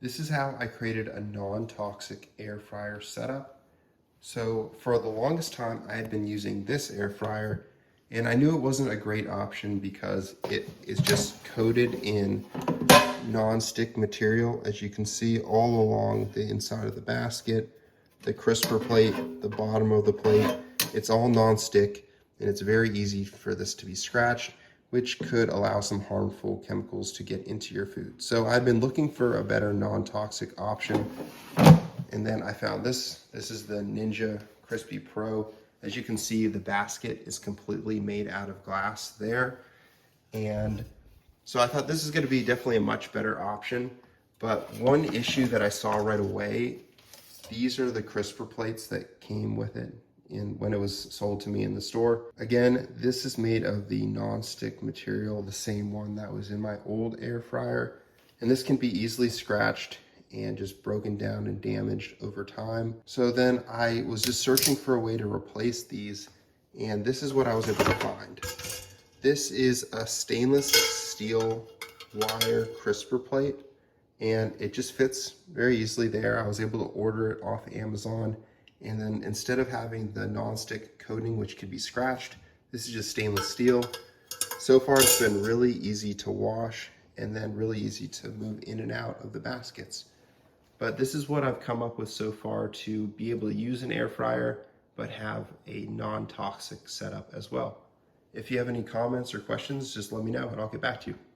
This is how I created a non-toxic air fryer setup. So for the longest time, I had been using this air fryer, and I knew it wasn't a great option because it is just coated in non-stick material, as you can see all along the inside of the basket, the crisper plate, the bottom of the plate. It's all non-stick, and it's very easy for this to be scratched, which could allow some harmful chemicals to get into your food. So I've been looking for a better non-toxic option, and then I found this. This is the Ninja Crispi Pro. As you can see, the basket is completely made out of glass there. And so I thought this is going to be definitely a much better option. But one issue that I saw right away, these are the crisper plates that came with it when it was sold to me in the store. Again, this is made of the non-stick material, the same one that was in my old air fryer. And this can be easily scratched and just broken down and damaged over time. So then I was just searching for a way to replace these, and this is what I was able to find. This is a stainless steel wire crisper plate, and it just fits very easily there. I was able to order it off Amazon, and then instead of having the non-stick coating, which could be scratched, this is just stainless steel. So far, it's been really easy to wash and then really easy to move in and out of the baskets. But this is what I've come up with so far to be able to use an air fryer, but have a non-toxic setup as well. If you have any comments or questions, just let me know and I'll get back to you.